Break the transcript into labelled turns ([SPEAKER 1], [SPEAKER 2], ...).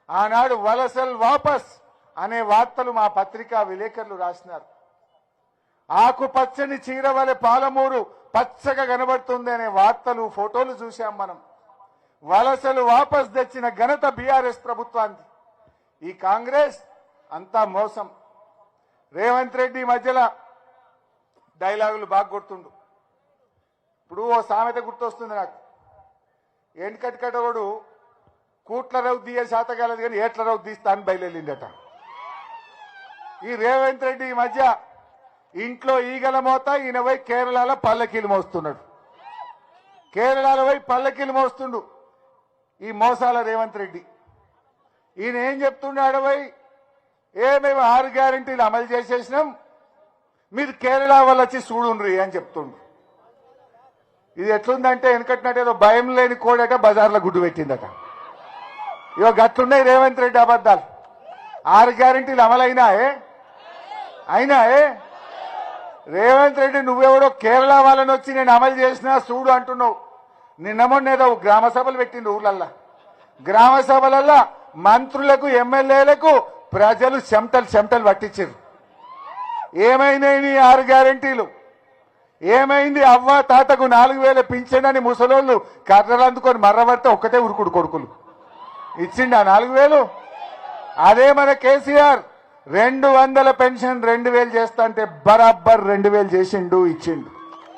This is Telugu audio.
[SPEAKER 1] ఆనాడు వలసలు వాపస్ అనే వార్తలు మా పత్రికా విలేకరులు రాసినారు. ఆకుపచ్చని చీర వలె పాలమూరు పచ్చగా కనబడుతుంది అనే వార్తలు ఫోటోలు చూశాం మనం. వలసలు వాపస్ తెచ్చిన ఘనత బీఆర్ఎస్ ప్రభుత్వానికి. ఈ కాంగ్రెస్ అంతా మోసం. రేవంత్ రెడ్డి మధ్యలో డైలాగులు బాగా గుర్తుండు. ఇప్పుడు ఓ సామెత గుర్తొస్తుంది నాకు. ఎండకట్టుకటోడు కూట్ల రవ్వు తీయ శాతకాలదు కానీ ఏట్ల రవ్వు తీస్తా అని బయలుదేరిందట. ఈ రేవంత్ రెడ్డి ఈ మధ్య ఇంట్లో ఈగల మోత, ఈయన పోయి కేరళలో పల్లకీలు మోస్తున్నాడు. కేరళలో పోయి పల్లకీలు మోస్తుండు ఈ మోసాల రేవంత్ రెడ్డి. ఈయన ఏం చెప్తున్నాడు? పోయి మేము 6 గ్యారెంటీలు అమలు చేసేసినాం, మీరు కేరళ వాళ్ళు వచ్చి చూడుండ్రి అని చెప్తుండ్రు. ఇది ఎట్లుందంటే వెనకట్టినట్టు ఏదో భయం లేని కోడట బజార్లో గుడ్డు పెట్టిందట. ఇవో గట్లున్నాయి రేవంత్ రెడ్డి అబద్ధాలు. 6 గ్యారెంటీలు అమలైనాయే అయినాయే. రేవంత్ రెడ్డి నువ్వెవడో కేరళ వాళ్ళని వచ్చి నేను అమలు చేసినా చూడు అంటున్నావు. నిన్న మొన్న ఏదో గ్రామ సభలు పెట్టిండు ఊర్లల్లా. గ్రామ సభలల్లా మంత్రులకు ఎమ్మెల్యేలకు ప్రజలు చెమటలు పట్టించారు. ఏమైనాయి 6 గ్యారెంటీలు? ఏమైంది? అవ్వ తాతకు 4000 పింఛన్ అని ముసలోళ్ళు కర్రలు అందుకొని మర్రబడితే ఒక్కటే ఉరుకుడు కొడుకులు ఇచ్చిండు ఆ 4000. అదే మన కేసీఆర్ 200 పెన్షన్ 2000 చేస్తా అంటే బరాబర్ 2000 చేసిండు, ఇచ్చిండు.